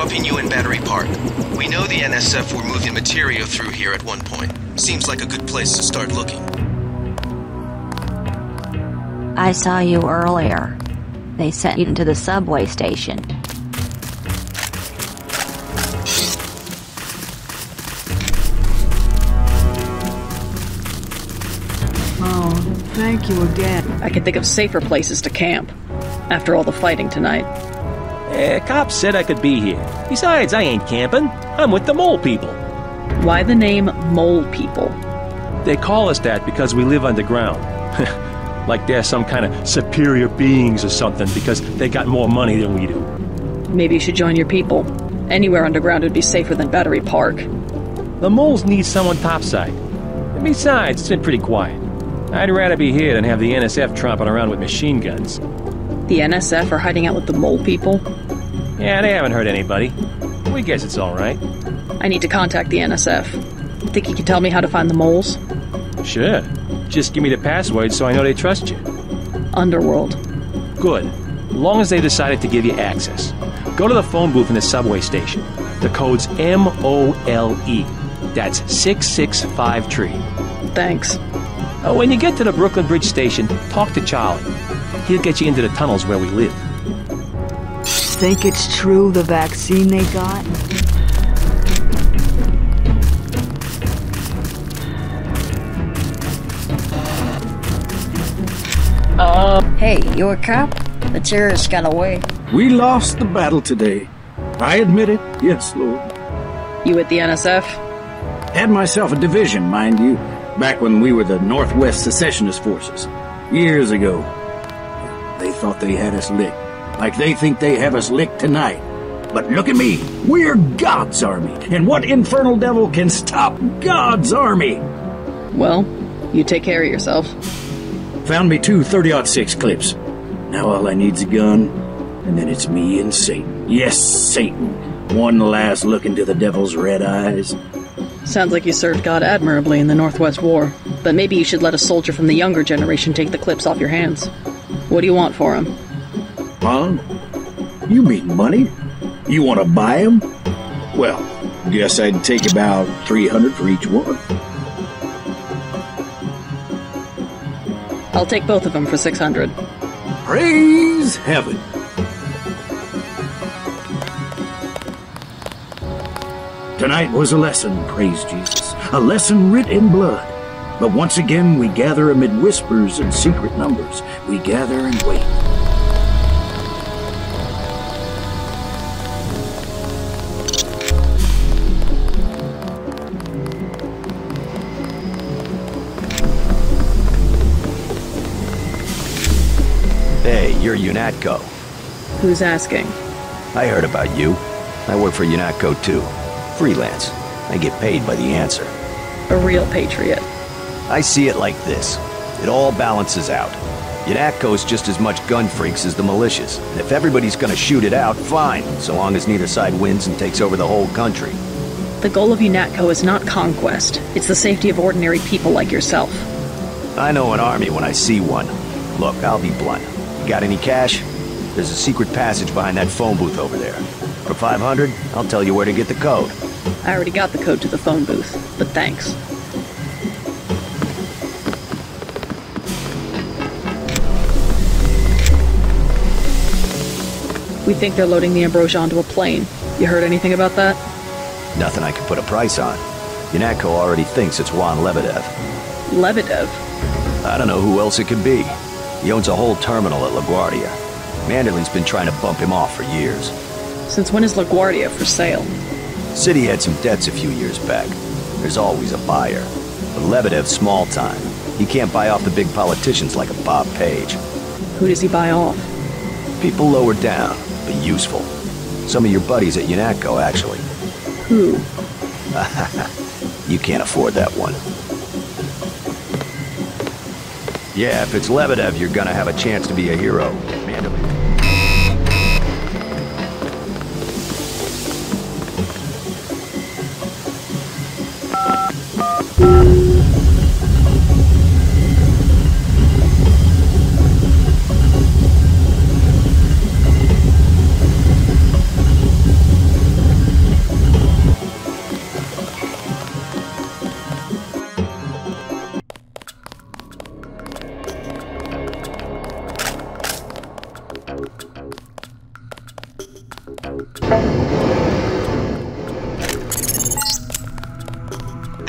dropping you in Battery Park. We know the NSF were moving material through here at one point. Seems like a good place to start looking. I saw you earlier. They sent you to the subway station. Oh, thank you again. I could think of safer places to camp, after all the fighting tonight. Cops said I could be here. Besides, I ain't camping. I'm with the mole people. Why the name Mole People? They call us that because we live underground. Like they're some kind of superior beings or something because they got more money than we do. Maybe you should join your people. Anywhere underground would be safer than Battery Park. The moles need someone topside. And besides, it's been pretty quiet. I'd rather be here than have the NSF tromping around with machine guns. The NSF are hiding out with the Mole People? Yeah, they haven't hurt anybody. We guess it's all right. I need to contact the NSF. Think you can tell me how to find the moles? Sure. Just give me the password so I know they trust you. Underworld. Good. As long as they decided to give you access. Go to the phone booth in the subway station. The code's MOLE. That's 665-tree. Thanks. When you get to the Brooklyn Bridge station, talk to Charlie. He'll get you into the tunnels where we live. Think it's true, the vaccine they got? Hey, you a cop? The terrorists got away. We lost the battle today. I admit it. Yes, Lord. You at the NSF? Had myself a division, mind you, back when we were the Northwest Secessionist Forces. Years ago. They thought they had us licked. Like they think they have us licked tonight. But look at me. We're God's army. And what infernal devil can stop God's army? Well, you take care of yourself. Found me 2 30-06 clips. Now all I need's a gun, and then it's me and Satan. Yes, Satan. One last look into the devil's red eyes. Sounds like you served God admirably in the Northwest War, but maybe you should let a soldier from the younger generation take the clips off your hands. What do you want for him? Huh? You mean money? You want to buy him? Well, guess I'd take about 300 for each one. I'll take both of them for 600. Praise heaven. Tonight was a lesson, praise Jesus. A lesson writ in blood. But once again we gather amid whispers and secret numbers. We gather and wait. Hey, you're UNATCO. Who's asking? I heard about you. I work for UNATCO too. Freelance. I get paid by the answer. A real patriot. I see it like this. It all balances out. UNATCO's just as much gun freaks as the militias. And if everybody's gonna shoot it out, fine, so long as neither side wins and takes over the whole country. The goal of UNATCO is not conquest. It's the safety of ordinary people like yourself. I know an army when I see one. Look, I'll be blunt. You got any cash? There's a secret passage behind that phone booth over there. For 500, I'll tell you where to get the code. I already got the code to the phone booth, but thanks. We think they're loading the Ambrosia onto a plane. You heard anything about that? Nothing I can put a price on. UNATCO already thinks it's Juan Lebedev. Lebedev? I don't know who else it could be. He owns a whole terminal at LaGuardia. Manderley's been trying to bump him off for years. Since when is LaGuardia for sale? City had some debts a few years back. There's always a buyer. But Lebedev's small time. He can't buy off the big politicians like a Bob Page. Who does he buy off? People lower down, but useful. Some of your buddies at UNATCO, actually. Who? You can't afford that one. Yeah, if it's Lebedev, you're gonna have a chance to be a hero. Manderley.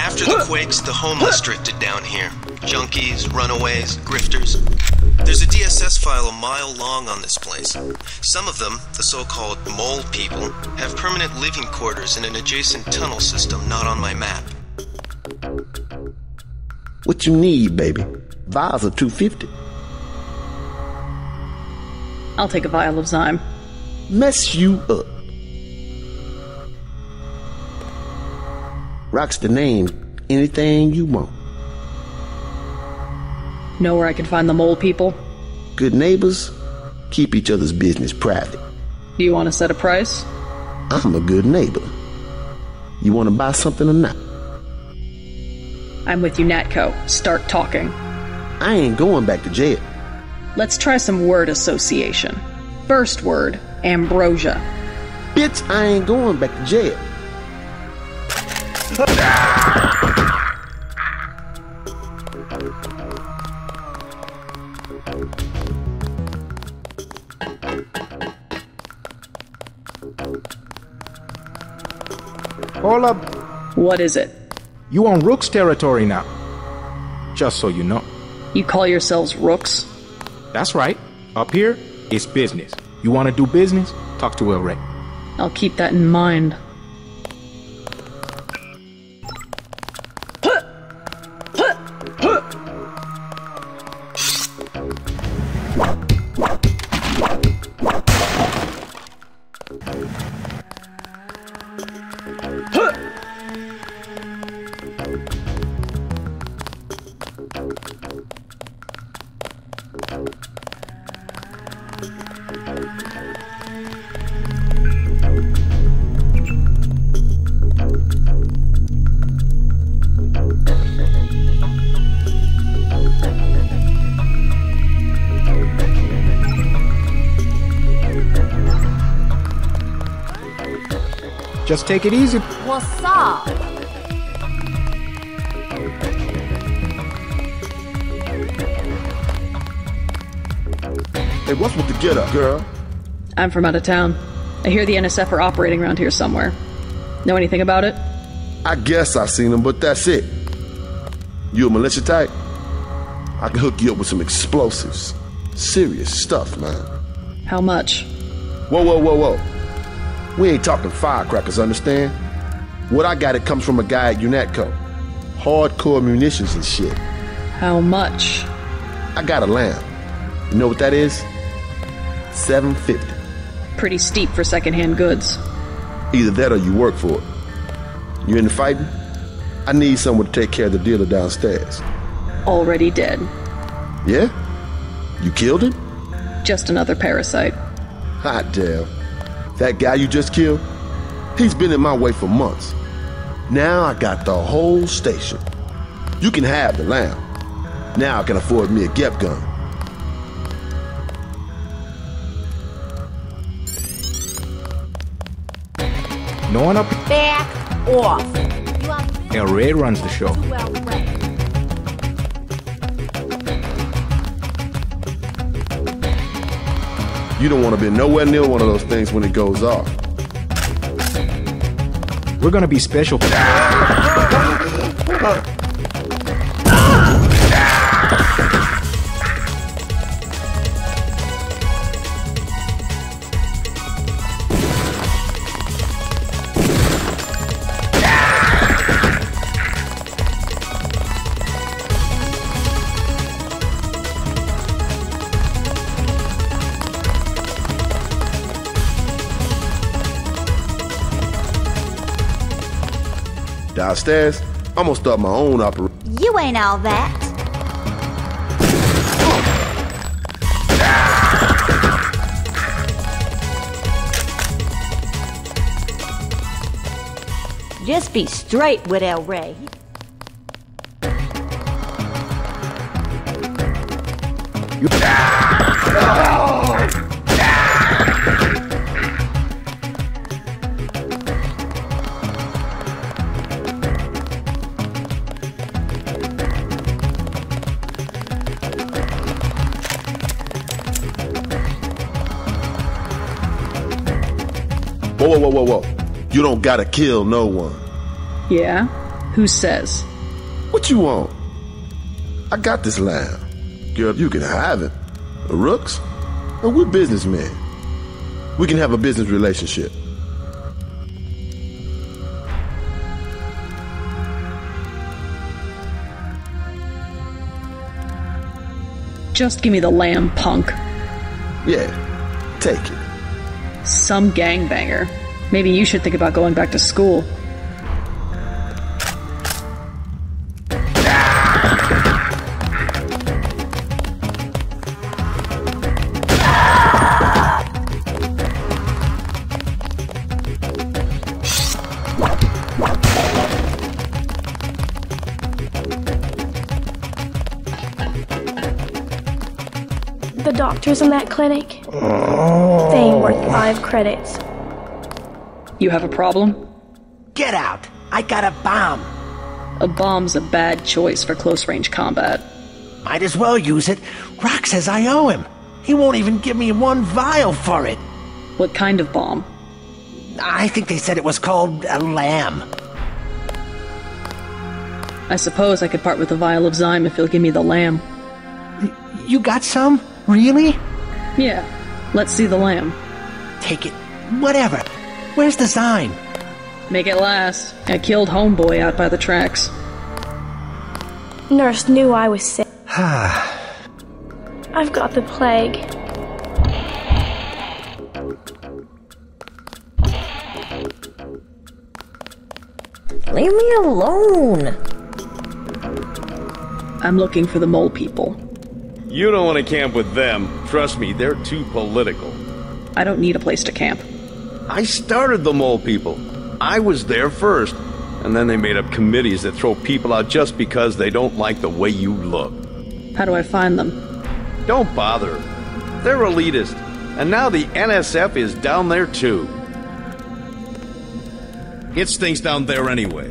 After the quakes, the homeless drifted down here. Junkies, runaways, grifters. There's a DSS file a mile long on this place. Some of them, the so-called mole people, have permanent living quarters in an adjacent tunnel system not on my map. What you need, baby? Vials are $2.50. I'll take a vial of Zyme. Mess you up. Rock's the name. Anything you want. Know where I can find the mole people? Good neighbors keep each other's business private. Do you want to set a price? I'm a good neighbor. You want to buy something or not? I'm with you, Natco. Start talking. I ain't going back to jail. Let's try some word association. First word, ambrosia. Bitch, I ain't going back to jail. Hold up. What is it? You on Rook's territory now. Just so you know. You call yourselves Rooks? That's right. Up here, it's business. You want to do business? Talk to El Rey. I'll keep that in mind. Just take it easy. What's up? Hey, what's with the get up, girl? I'm from out of town. I hear the NSF are operating around here somewhere. Know anything about it? I guess I've seen them, but that's it. You a militia type? I can hook you up with some explosives. Serious stuff, man. How much? Whoa, whoa, whoa, whoa. We ain't talking firecrackers, understand? What I got, it comes from a guy at UNATCO. Hardcore munitions and shit. How much? I got a lamb. You know what that is? $7.50. Pretty steep for secondhand goods. Either that or you work for it. You into fighting? I need someone to take care of the dealer downstairs. Already dead. Yeah? You killed him? Just another parasite. Hot damn. That guy you just killed? He's been in my way for months. Now I got the whole station. You can have the lamb. Now I can afford me a Gep gun. No one up. Back off. El Rey runs the show. You don't want to be nowhere near one of those things when it goes off. We're gonna be special. Downstairs, I'm gonna start my own operation. You ain't all that. Just be straight with El Rey. Whoa, whoa, whoa, whoa, whoa. You don't gotta kill no one. Yeah? Who says? What you want? I got this lamb. Girl, you can have it. The Rooks? And we're businessmen. We can have a business relationship. Just give me the lamb, punk. Yeah, take it. Some gangbanger. Maybe you should think about going back to school. The doctors in that clinic, they ain't worth 5 credits. You have a problem? Get out! I got a bomb! A bomb's a bad choice for close-range combat. Might as well use it. Rock says I owe him. He won't even give me 1 vial for it. What kind of bomb? I think they said it was called a lamb. I suppose I could part with a vial of Zyme if you'll give me the lamb. You got some? Really? Yeah. Let's see the lamb. Take it. Whatever. Where's the Zyme? Make it last. I killed homeboy out by the tracks. Nurse knew I was sick. I've got the plague. Leave me alone. I'm looking for the mole people. You don't want to camp with them. Trust me, they're too political. I don't need a place to camp. I started the mole people. I was there first. And then they made up committees that throw people out just because they don't like the way you look. How do I find them? Don't bother. They're elitist. And now the NSF is down there too. It stinks down there anyway.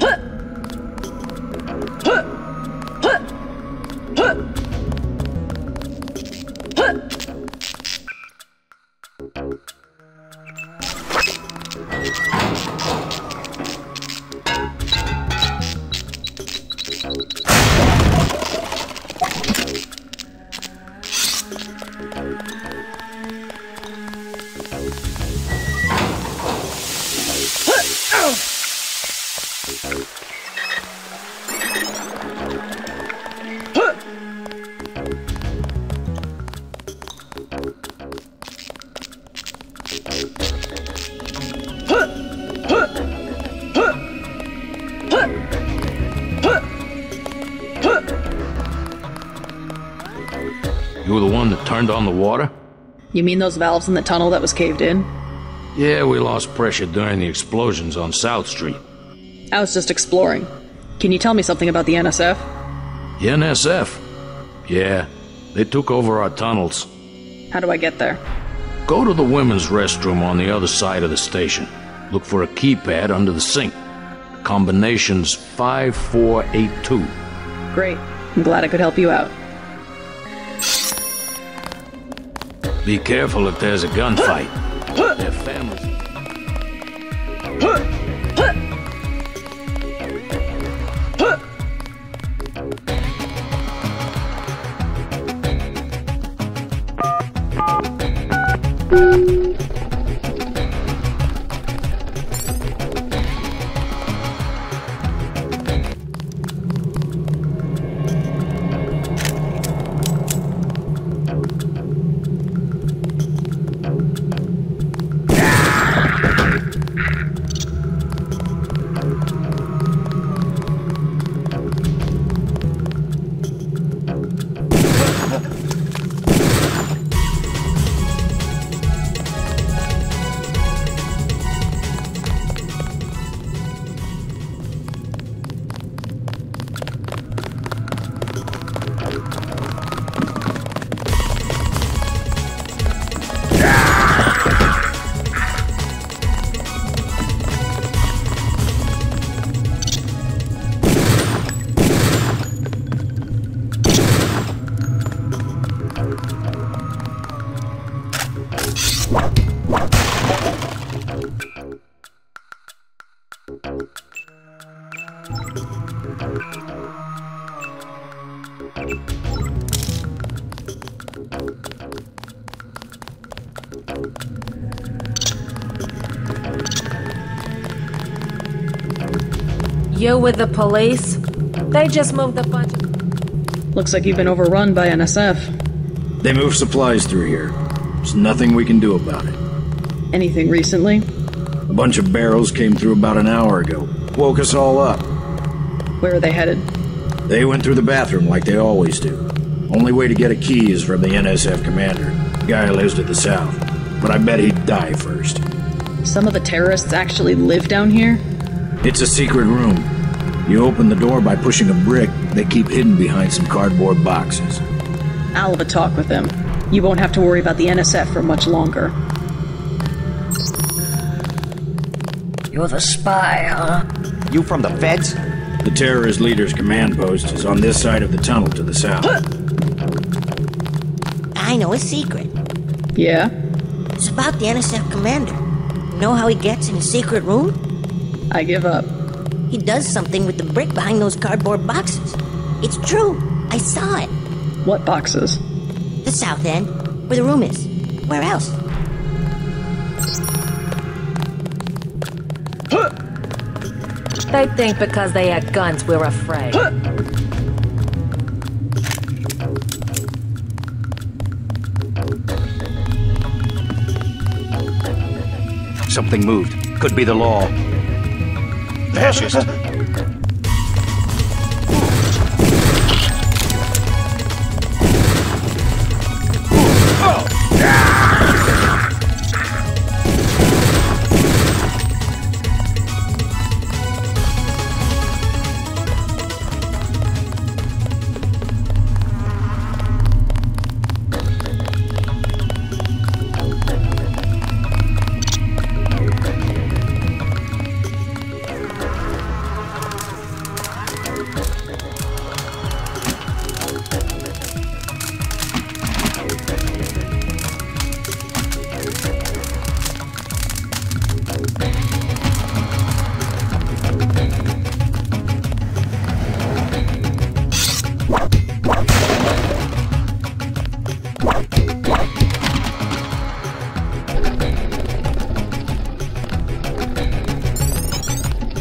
You were the one that turned on the water? You mean those valves in the tunnel that was caved in? Yeah, we lost pressure during the explosions on South Street. I was just exploring. Can you tell me something about the NSF? The NSF? Yeah, they took over our tunnels. How do I get there? Go to the women's restroom on the other side of the station. Look for a keypad under the sink. Combination's 5482. Great. I'm glad I could help you out. Be careful if there's a gunfight. Their families. You with the police? They just moved a bunch of... Looks like you've been overrun by NSF. They move supplies through here. There's nothing we can do about it. Anything recently? A bunch of barrels came through about an hour ago. Woke us all up. Where are they headed? They went through the bathroom like they always do. Only way to get a key is from the NSF commander. Guy who lives to the south. But I bet he'd die first. Some of the terrorists actually live down here? It's a secret room. You open the door by pushing a brick. They keep hidden behind some cardboard boxes. I'll have a talk with them. You won't have to worry about the NSF for much longer. You're the spy, huh? You from the feds? The terrorist leader's command post is on this side of the tunnel to the south. I know a secret. Yeah? It's about the NSF commander. Know how he gets in a secret room? I give up. He does something with the brick behind those cardboard boxes. It's true. I saw it. What boxes? The south end, where the room is. Where else? They think because they had guns, we're afraid. Something moved. Could be the law. Fascist.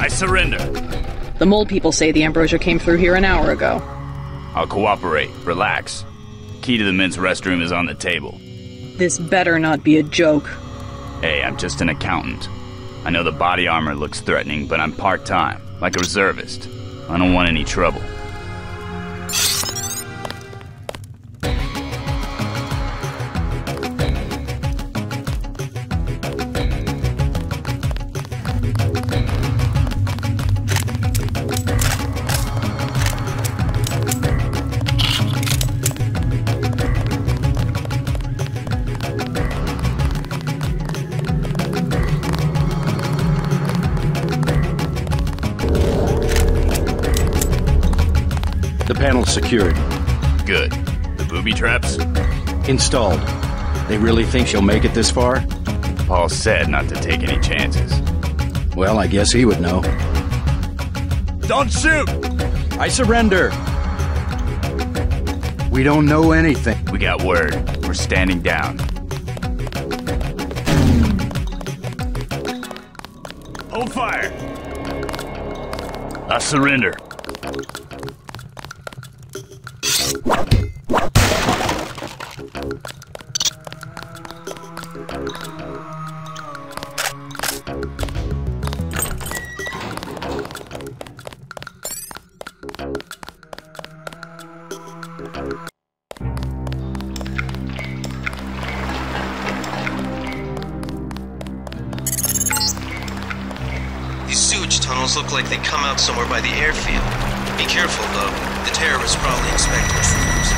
Surrender. The mole people say the ambrosia came through here an hour ago. I'll cooperate. Relax. Key to the men's restroom is on the table. This better not be a joke. Hey, I'm just an accountant. I know the body armor looks threatening, but I'm part-time, like a reservist. I don't want any trouble. Panel secured. Good. The booby traps? Installed. They really think she'll make it this far? Paul said not to take any chances. Well, I guess he would know. Don't shoot! I surrender. We don't know anything. We got word. We're standing down. Hold fire! I surrender. These sewage tunnels look like they come out somewhere by the airfield. Be careful, though. The terrorists probably expect intruders.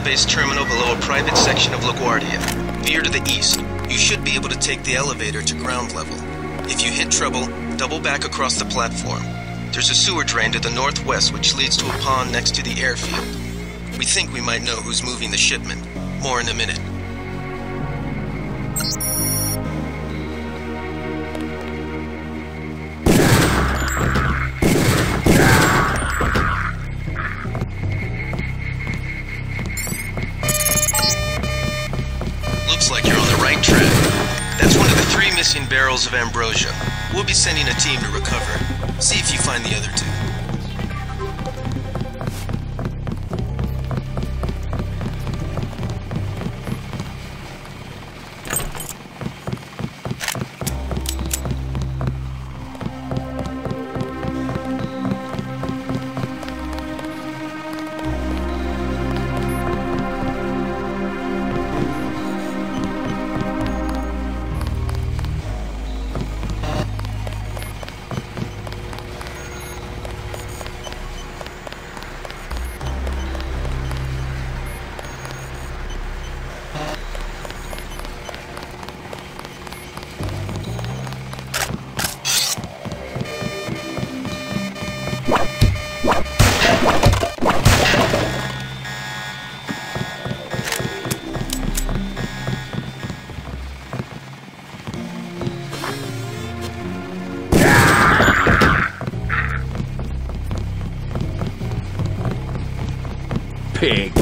space terminal below a private section of LaGuardia. Veer to the east. You should be able to take the elevator to ground level. If you hit trouble, double back across the platform. There's a sewer drain to the northwest which leads to a pond next to the airfield. We think we might know who's moving the shipment. More in a minute. Looks like you're on the right track. That's one of the 3 missing barrels of ambrosia. We'll be sending a team to recover it. See if you find the other 2. Pig.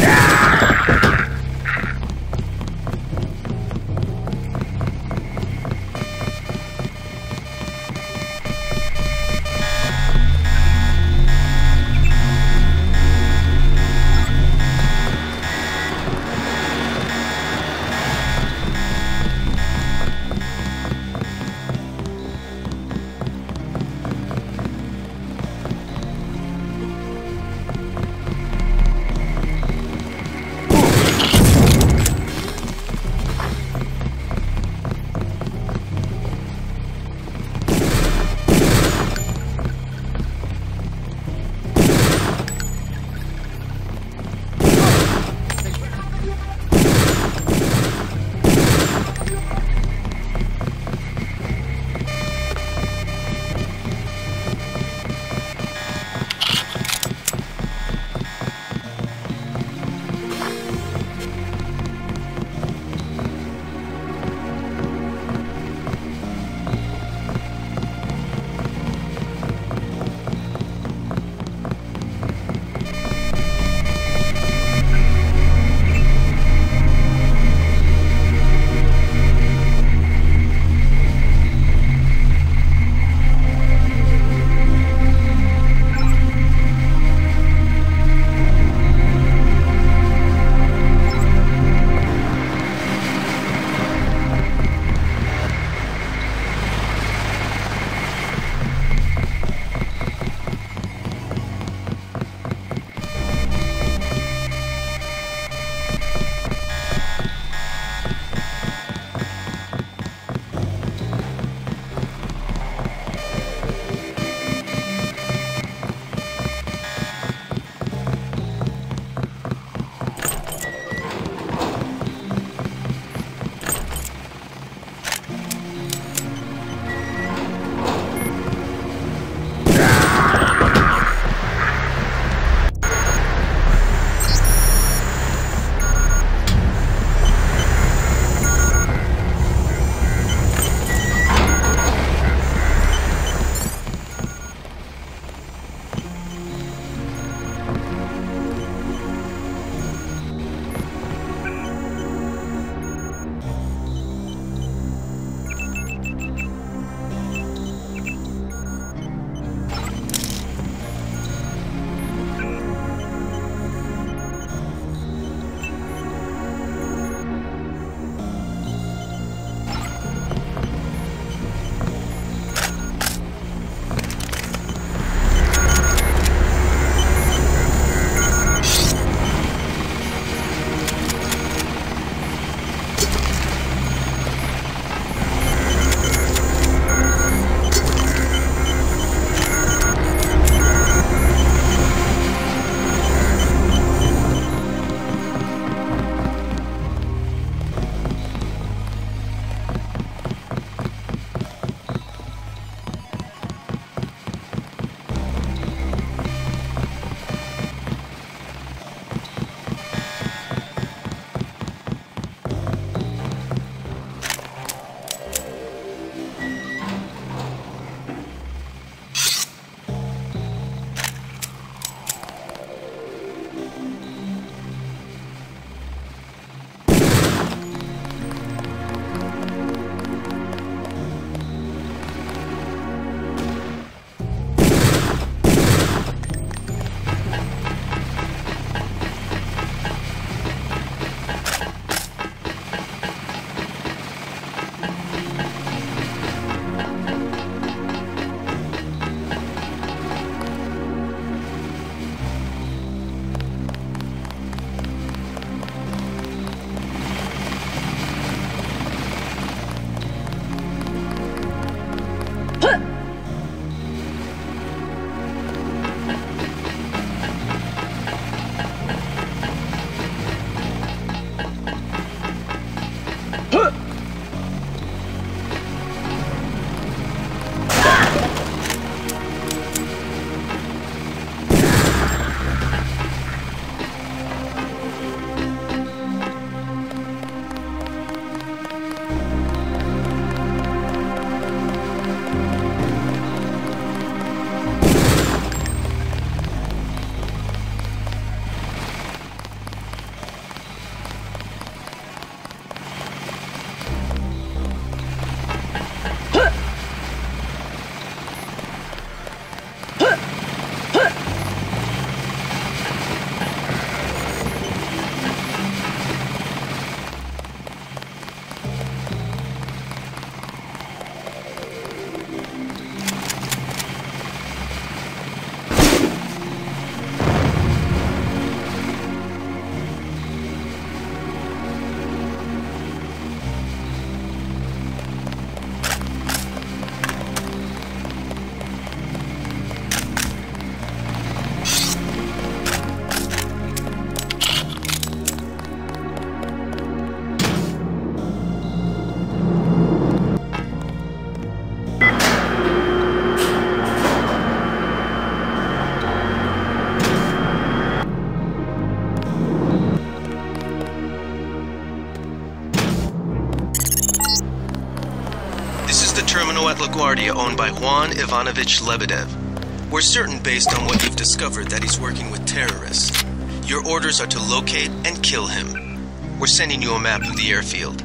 at LaGuardia owned by Juan Ivanovich Lebedev. We're certain based on what you've discovered that he's working with terrorists. Your orders are to locate and kill him. We're sending you a map of the airfield.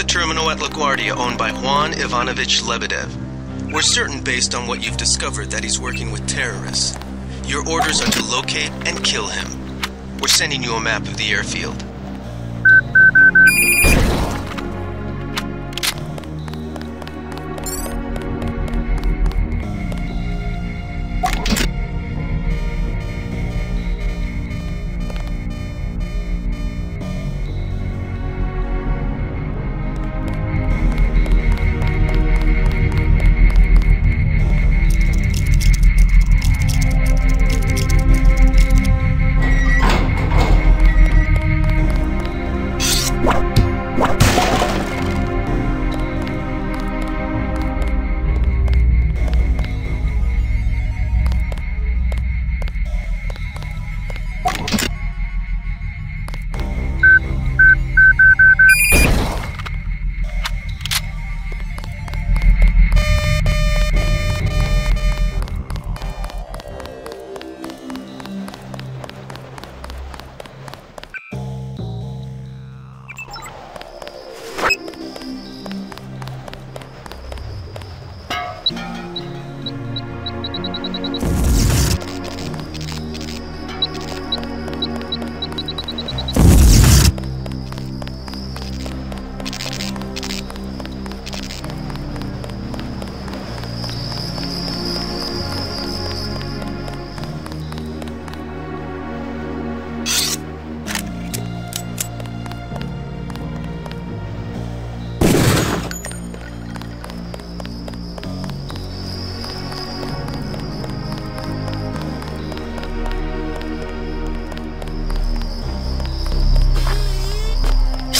Terminal at LaGuardia owned by Juan Ivanovich Lebedev. We're certain based on what you've discovered that he's working with terrorists. Your orders are to locate and kill him. We're sending you a map of the airfield.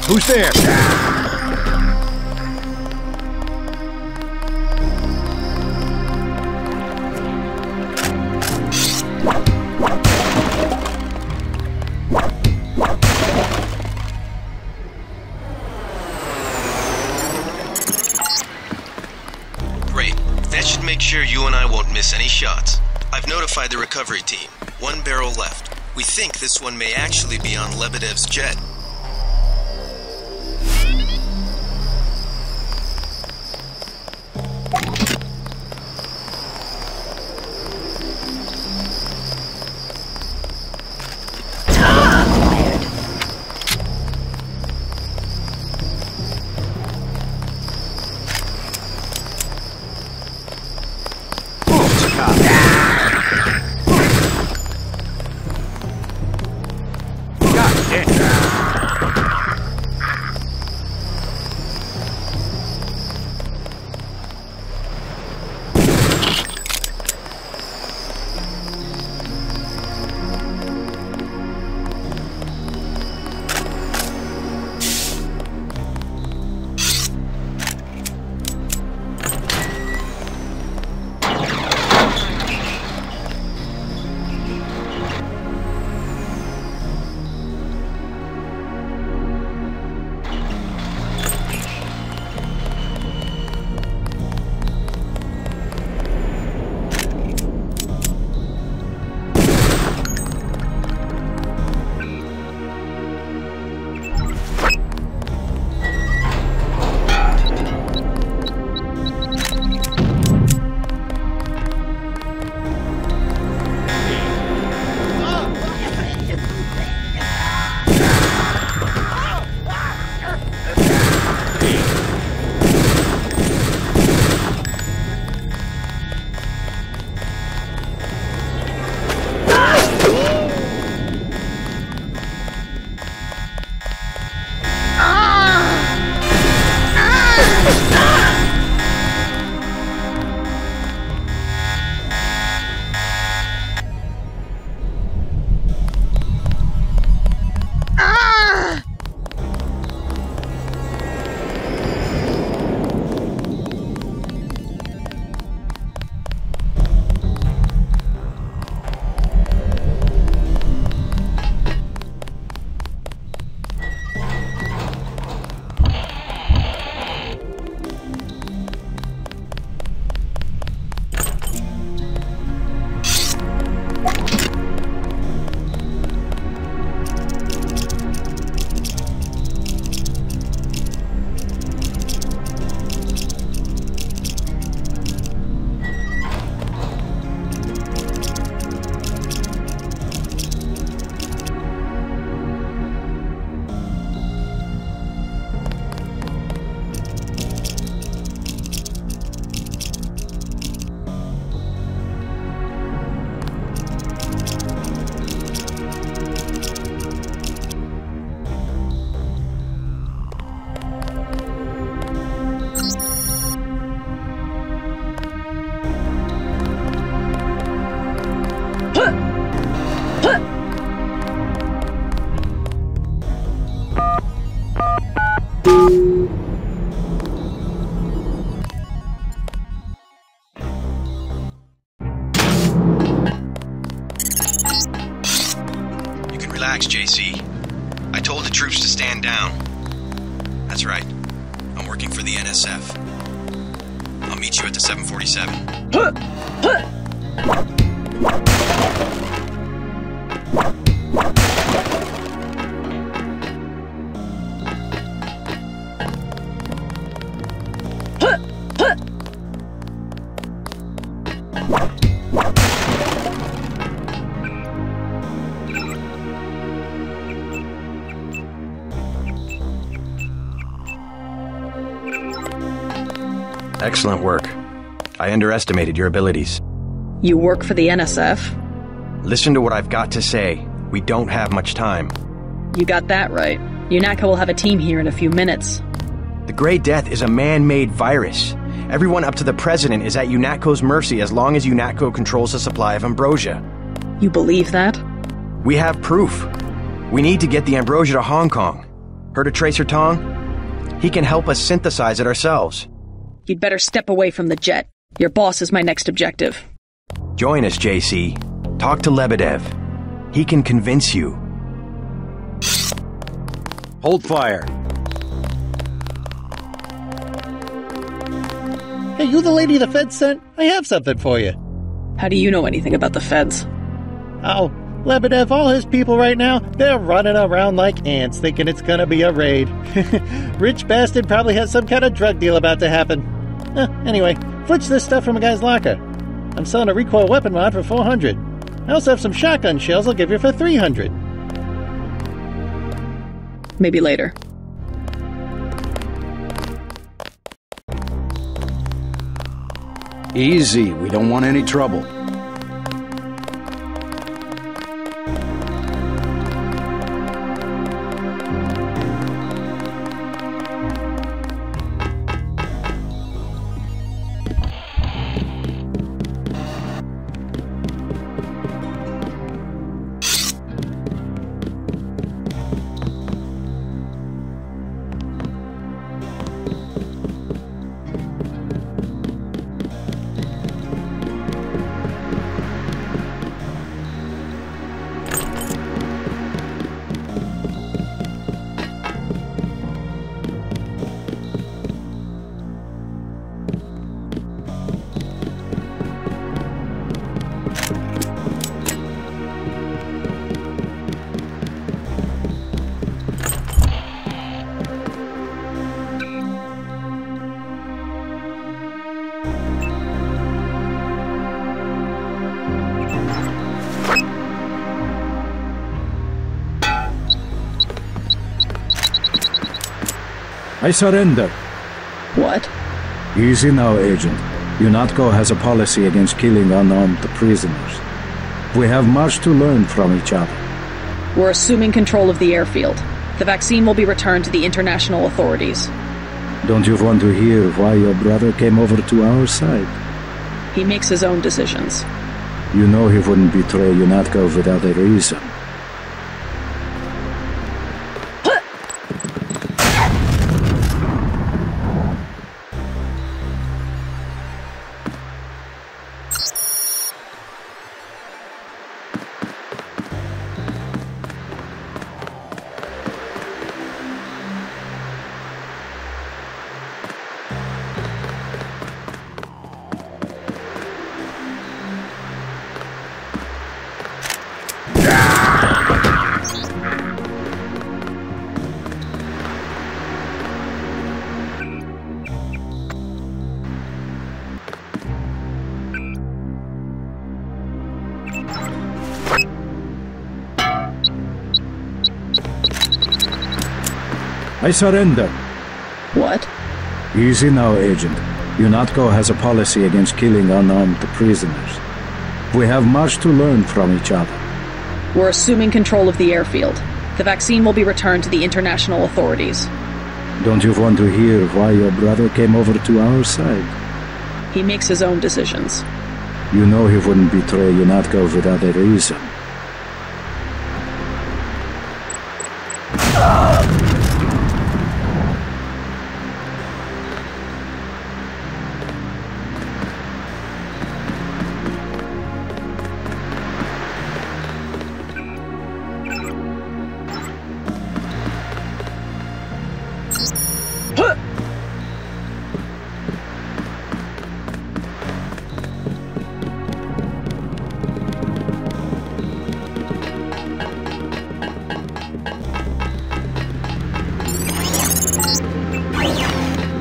Who's there? Great. That should make sure you and I won't miss any shots. I've notified the recovery team. 1 barrel left. We think this one may actually be on Lebedev's jet. God damn. Relax, JC. I told the troops to stand down. That's right. I'm working for the NSF. I'll meet you at the 747. Excellent work. I underestimated your abilities. You work for the NSF? Listen to what I've got to say. We don't have much time. You got that right. UNATCO will have a team here in a few minutes. The Grey Death is a man-made virus. Everyone up to the President is at UNATCO's mercy as long as UNATCO controls the supply of ambrosia. You believe that? We have proof. We need to get the ambrosia to Hong Kong. Heard of Tracer Tong? He can help us synthesize it ourselves. You'd better step away from the jet. Your boss is my next objective. Join us, JC. Talk to Lebedev. He can convince you. Hold fire. Hey, you the lady the feds sent? I have something for you. How do you know anything about the feds? Oh, Lebedev, all his people right now, they're running around like ants thinking it's gonna be a raid. Rich bastard probably has some kind of drug deal about to happen. Anyway, flitch this stuff from a guy's locker. I'm selling a recoil weapon mod for 400. I also have some shotgun shells I'll give you for 300. Maybe later. Easy, we don't want any trouble. I surrender. What? Easy now, Agent. UNATCO has a policy against killing unarmed prisoners. We have much to learn from each other. We're assuming control of the airfield. The vaccine will be returned to the international authorities. Don't you want to hear why your brother came over to our side? He makes his own decisions. You know he wouldn't betray Unatko without a reason. I surrender. What? Easy now, Agent. Unatko has a policy against killing unarmed prisoners. We have much to learn from each other. We're assuming control of the airfield. The vaccine will be returned to the international authorities. Don't you want to hear why your brother came over to our side? He makes his own decisions. You know he wouldn't betray Unatko without a reason.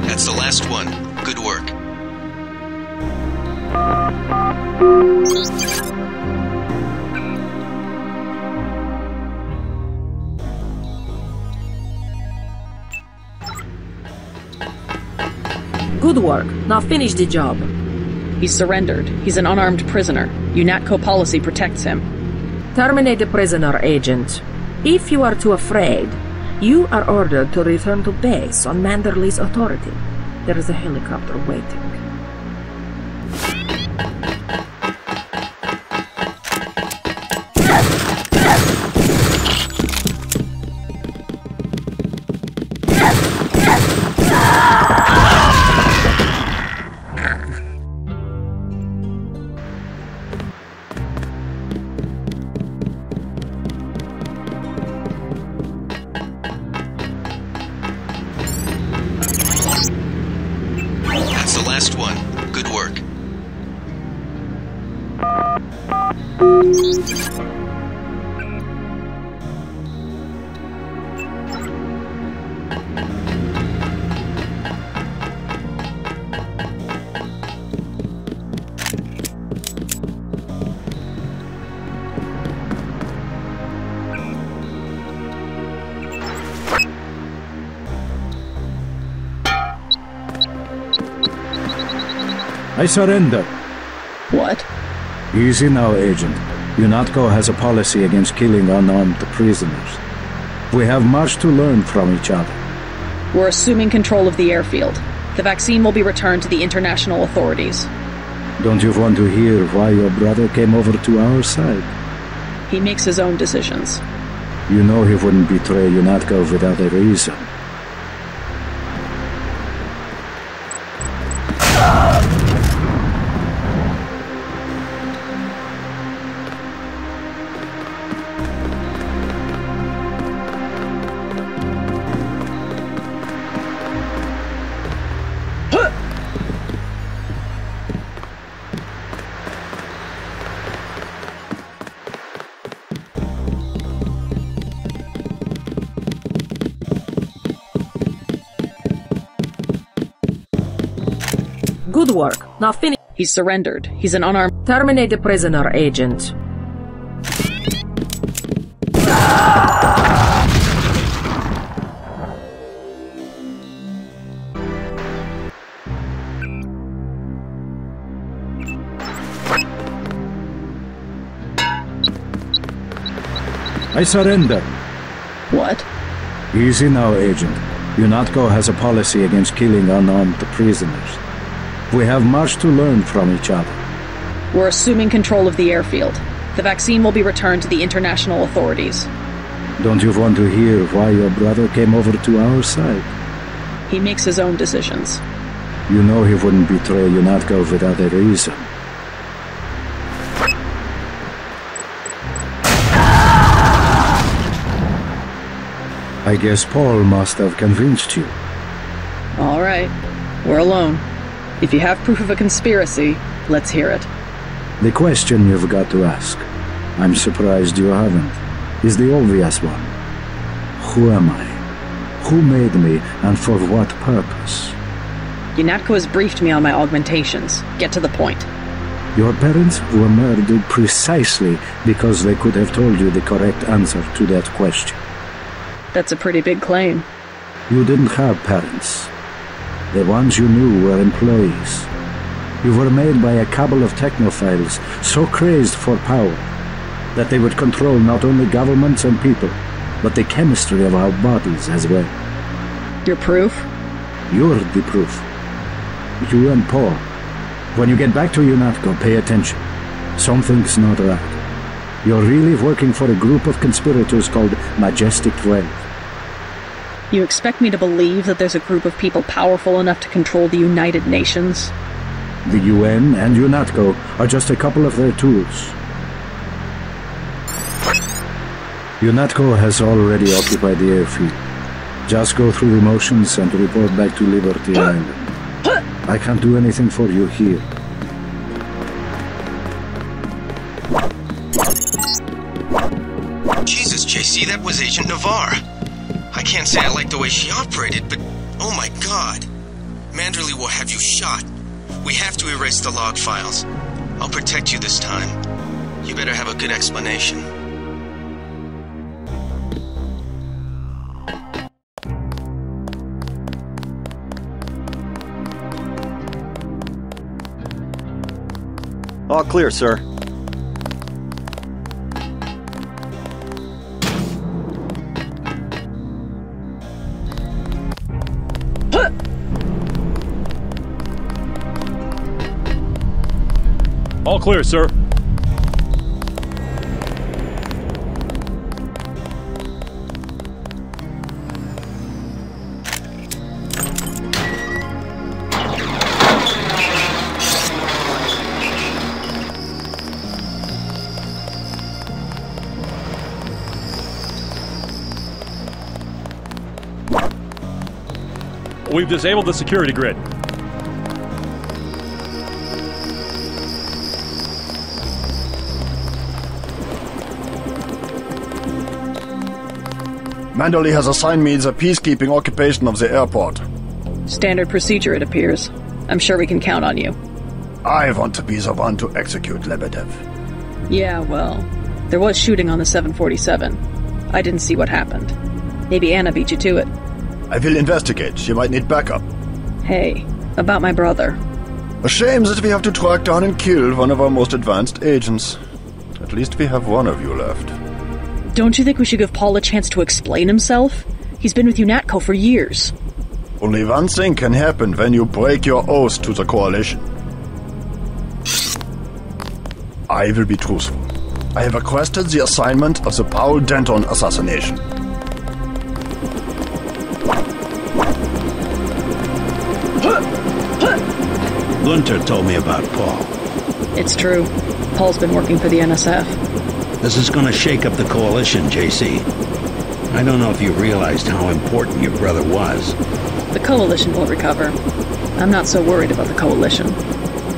That's the last one. Good work. Good work. Now finish the job. He's surrendered. He's an unarmed prisoner. UNATCO policy protects him. Terminate the prisoner, Agent. If you are too afraid, you are ordered to return to base on Manderley's authority. There is a helicopter waiting. That's the last one. Good work. I surrender. What? Easy now, Agent. UNATCO has a policy against killing unarmed prisoners. We have much to learn from each other. We're assuming control of the airfield. The vaccine will be returned to the international authorities. Don't you want to hear why your brother came over to our side? He makes his own decisions. You know he wouldn't betray UNATCO without a reason. Good work. Now finish. He's surrendered. He's an unarmed. Terminate the prisoner, Agent. I surrender. What? Easy now, Agent. UNATCO has a policy against killing unarmed prisoners. We have much to learn from each other. We're assuming control of the airfield. The vaccine will be returned to the international authorities. Don't you want to hear why your brother came over to our side? He makes his own decisions. You know he wouldn't betray UNATCO without a reason. I guess Paul must have convinced you. All right. We're alone. If you have proof of a conspiracy, let's hear it. The question you've got to ask, I'm surprised you haven't, is the obvious one. Who am I? Who made me, and for what purpose? UNATCO has briefed me on my augmentations. Get to the point. Your parents were murdered precisely because they could have told you the correct answer to that question. That's a pretty big claim. You didn't have parents. The ones you knew were employees. You were made by a cabal of technophiles so crazed for power that they would control not only governments and people, but the chemistry of our bodies as well. Your proof? You're the proof. You and Paul. When you get back to UNATCO, pay attention. Something's not right. You're really working for a group of conspirators called Majestic 12. You expect me to believe that there's a group of people powerful enough to control the United Nations? The UN and UNATCO are just a couple of their tools. UNATCO has already occupied the airfield. Just go through the motions and report back to Liberty Island. I can't do anything for you here. Jesus, JC, that was Agent Navarre. I can't say I like the way she operated, but oh my god. Manderley will have you shot. We have to erase the log files. I'll protect you this time. You better have a good explanation. All clear, sir. All clear, sir. We've disabled the security grid. Manderley has assigned me the peacekeeping occupation of the airport. Standard procedure, it appears. I'm sure we can count on you. I want to be the one to execute Lebedev. Yeah, well, there was shooting on the 747. I didn't see what happened. Maybe Anna beat you to it. I will investigate. She might need backup. Hey, about my brother. A shame that we have to track down and kill one of our most advanced agents. At least we have one of you left. Don't you think we should give Paul a chance to explain himself? He's been with UNATCO for years. Only one thing can happen when you break your oath to the Coalition. I will be truthful. I have requested the assignment of the Paul Denton assassination. Gunter told me about Paul. It's true. Paul's been working for the NSF. This is gonna shake up the Coalition, JC. I don't know if you realized how important your brother was. The Coalition will recover. I'm not so worried about the Coalition.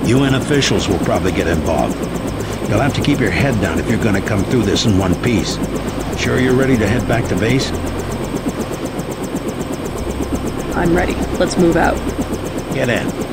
UN officials will probably get involved. You'll have to keep your head down if you're gonna come through this in one piece. Sure you're ready to head back to base? I'm ready. Let's move out. Get in.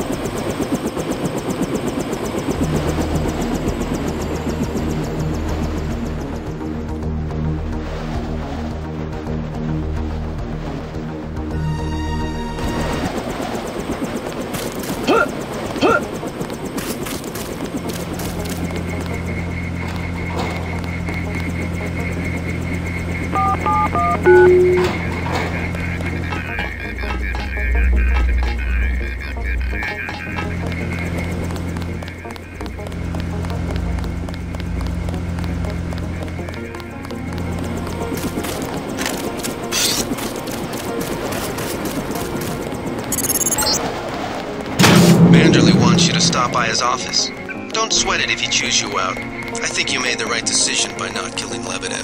wants you to stop by his office. Don't sweat it if he chews you out. I think you made the right decision by not killing Lebedev.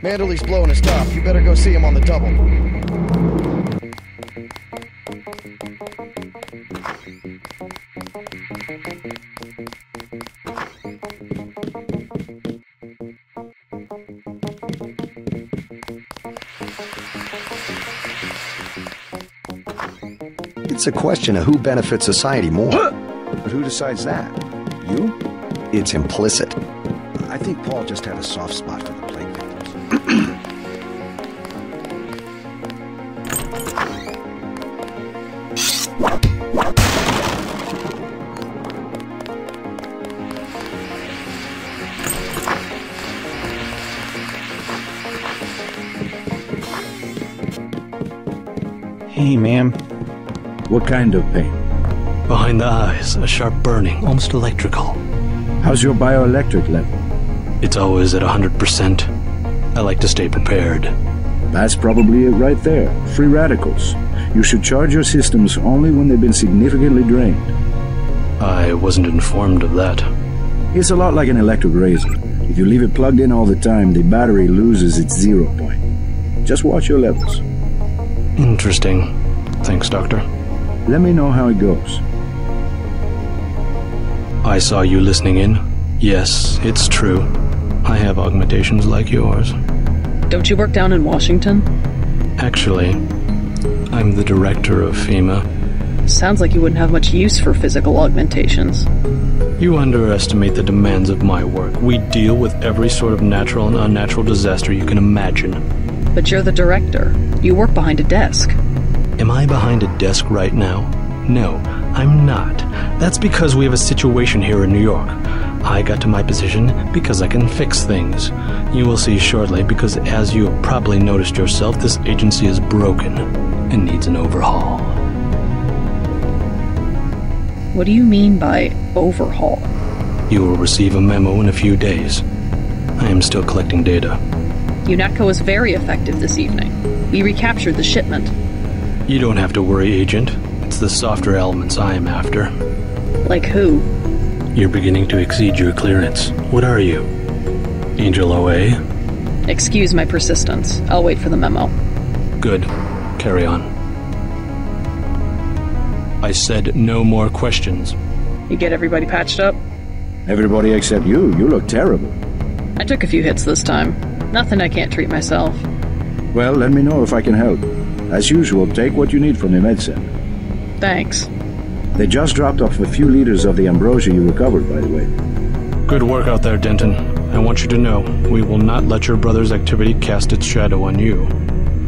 Manderley's blowing his top. You better go see him on the double. It's a question of who benefits society more. But who decides that? You? It's implicit. I think Paul just had a soft spot for the plague victims. Hey, ma'am. What kind of pain? Behind the eyes, a sharp burning, almost electrical. How's your bioelectric level? It's always at 100%. I like to stay prepared. That's probably it right there. Free radicals. You should charge your systems only when they've been significantly drained. I wasn't informed of that. It's a lot like an electric razor. If you leave it plugged in all the time, the battery loses its 0 point. Just watch your levels. Interesting. Thanks, Doctor. Let me know how it goes. I saw you listening in. Yes, it's true. I have augmentations like yours. Don't you work down in Washington? Actually, I'm the director of FEMA. Sounds like you wouldn't have much use for physical augmentations. You underestimate the demands of my work. We deal with every sort of natural and unnatural disaster you can imagine. But you're the director. You work behind a desk. Am I behind a desk right now? No, I'm not. That's because we have a situation here in New York. I got to my position because I can fix things. You will see shortly, because as you have probably noticed yourself, this agency is broken and needs an overhaul. What do you mean by overhaul? You will receive a memo in a few days. I am still collecting data. UNATCO was very effective this evening. We recaptured the shipment. You don't have to worry, Agent. It's the softer elements I am after. Like who? You're beginning to exceed your clearance. What are you? Angel OA? Excuse my persistence. I'll wait for the memo. Good. Carry on. I said no more questions. You get everybody patched up? Everybody except you. You look terrible. I took a few hits this time. Nothing I can't treat myself. Well, let me know if I can help. As usual, take what you need from the med center. Thanks. They just dropped off a few liters of the ambrosia you recovered, by the way. Good work out there, Denton. I want you to know, we will not let your brother's activity cast its shadow on you.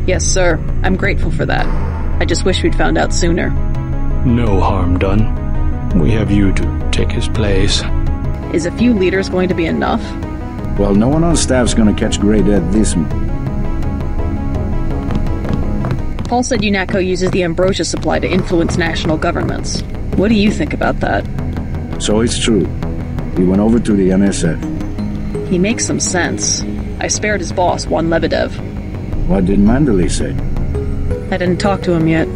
Yes, sir. I'm grateful for that. I just wish we'd found out sooner. No harm done. We have you to take his place. Is a few liters going to be enough? Well, no one on staff's gonna catch Grey Death this month. Paul said UNATCO uses the ambrosia supply to influence national governments. What do you think about that? So it's true. He went over to the NSF. He makes some sense. I spared his boss, one Lebedev. What did Manderley say? I didn't talk to him yet.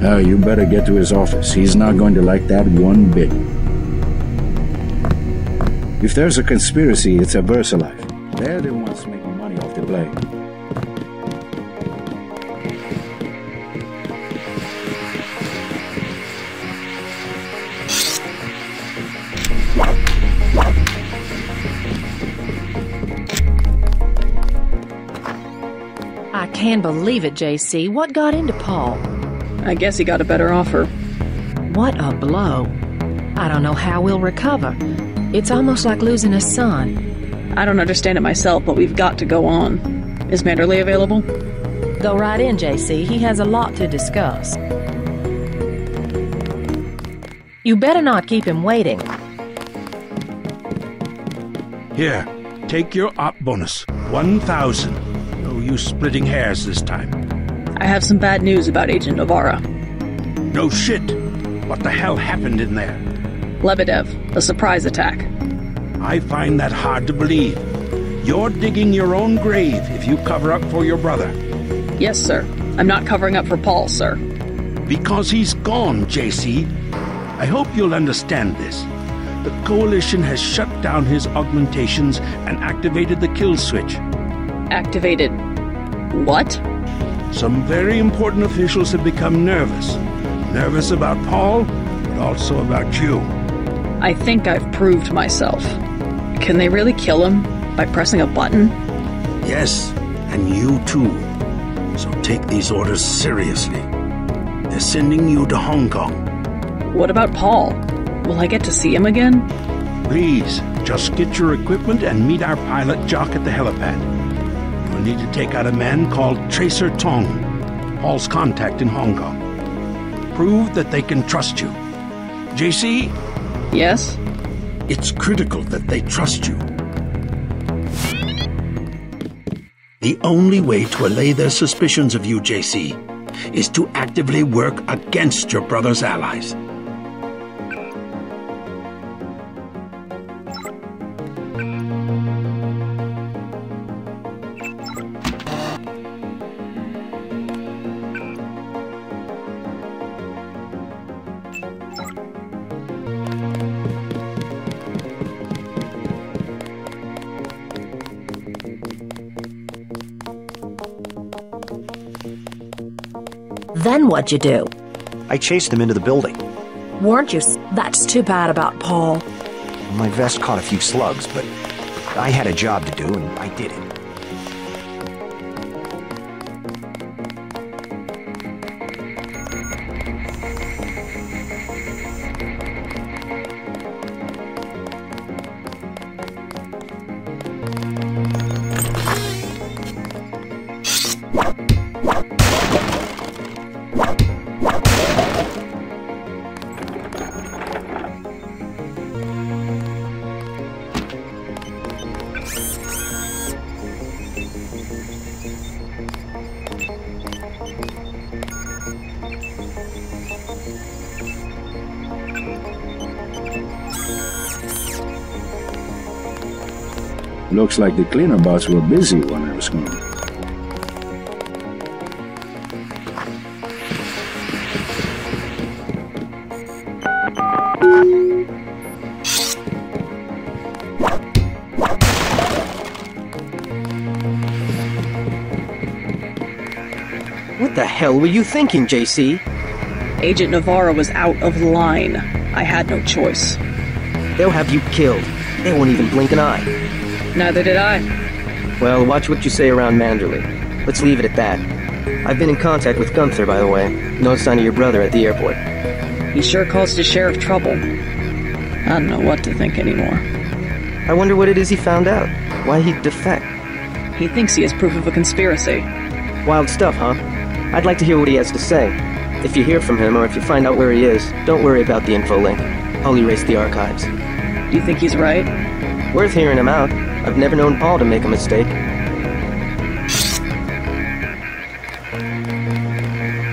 Oh, you better get to his office. He's not going to like that one bit. If there's a conspiracy, it's a VersaLife. They're the ones making money off the plague. I can't believe it, JC. What got into Paul? I guess he got a better offer. What a blow. I don't know how we'll recover. It's almost like losing a son. I don't understand it myself, but we've got to go on. Is Manderley available? Go right in, JC. He has a lot to discuss. You better not keep him waiting. Here, take your op bonus. 1,000. No use splitting hairs this time. I have some bad news about Agent Novara. No shit. What the hell happened in there? Lebedev, a surprise attack. I find that hard to believe. You're digging your own grave if you cover up for your brother. Yes, sir. I'm not covering up for Paul, sir. Because he's gone, JC. I hope you'll understand this. The Coalition has shut down his augmentations and activated the kill switch. Activated what? Some very important officials have become nervous. Nervous about Paul, but also about you. I think I've proved myself. Can they really kill him by pressing a button? Yes, and you too. So take these orders seriously. They're sending you to Hong Kong. What about Paul? Will I get to see him again? Please, just get your equipment and meet our pilot Jock at the helipad. You'll need to take out a man called Tracer Tong, Paul's contact in Hong Kong. Prove that they can trust you. JC? Yes? It's critical that they trust you. The only way to allay their suspicions of you, JC, is to actively work against your brother's allies. Then what'd you do? I chased him into the building. Weren't you? That's too bad about Paul. My vest caught a few slugs, but I had a job to do, and I did it. Looks like the cleaner bots were busy when I was gone. What the hell were you thinking, JC? Agent Navarro was out of line. I had no choice. They'll have you killed. They won't even blink an eye. Neither did I. Well, watch what you say around Manderley. Let's leave it at that. I've been in contact with Gunther, by the way. No sign of your brother at the airport. He sure caused his share of trouble. I don't know what to think anymore. I wonder what it is he found out. Why he'd defect. He thinks he has proof of a conspiracy. Wild stuff, huh? I'd like to hear what he has to say. If you hear from him, or if you find out where he is, don't worry about the info link. I'll erase the archives. Do you think he's right? Worth hearing him out. I've never known Paul to make a mistake.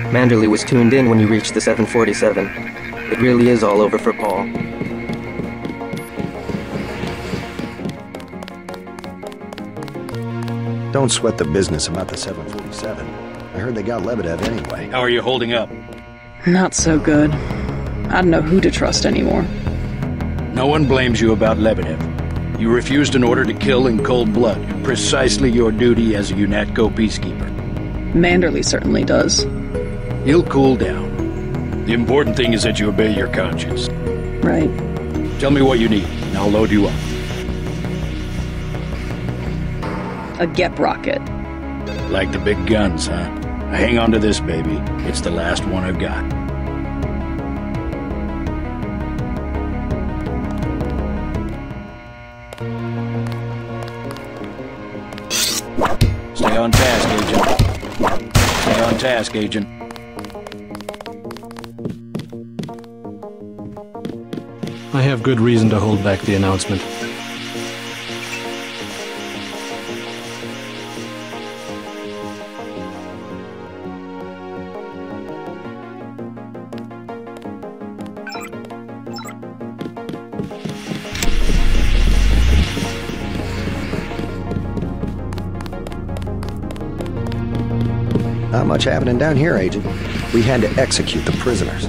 Manderley was tuned in when you reached the 747. It really is all over for Paul. Don't sweat the business about the 747. I heard they got Lebedev anyway. How are you holding up? Not so good. I don't know who to trust anymore. No one blames you about Lebedev. You refused an order to kill in cold blood, precisely your duty as a UNATCO peacekeeper. Manderley certainly does. He'll cool down. The important thing is that you obey your conscience. Right. Tell me what you need, and I'll load you up. A GEP rocket. Like the big guns, huh? Hang on to this, baby. It's the last one I've got. Stay on task, Agent. Stay on task, Agent. I have good reason to hold back the announcement. Not much happening down here, Agent. We had to execute the prisoners.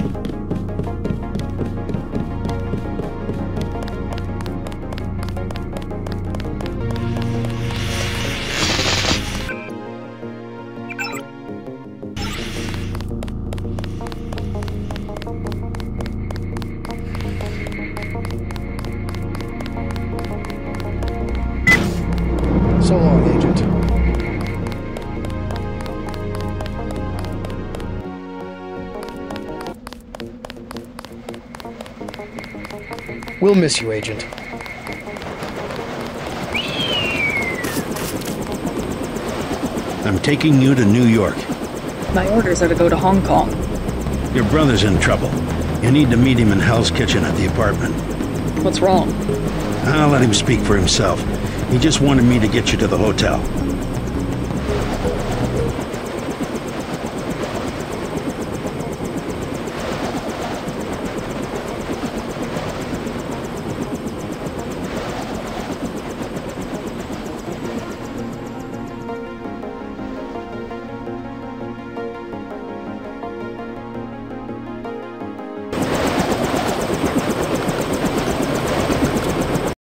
So long, Agent. We'll miss you, Agent. I'm taking you to New York. My orders are to go to Hong Kong. Your brother's in trouble. You need to meet him in Hell's Kitchen at the apartment. What's wrong? I'll let him speak for himself. He just wanted me to get you to the hotel.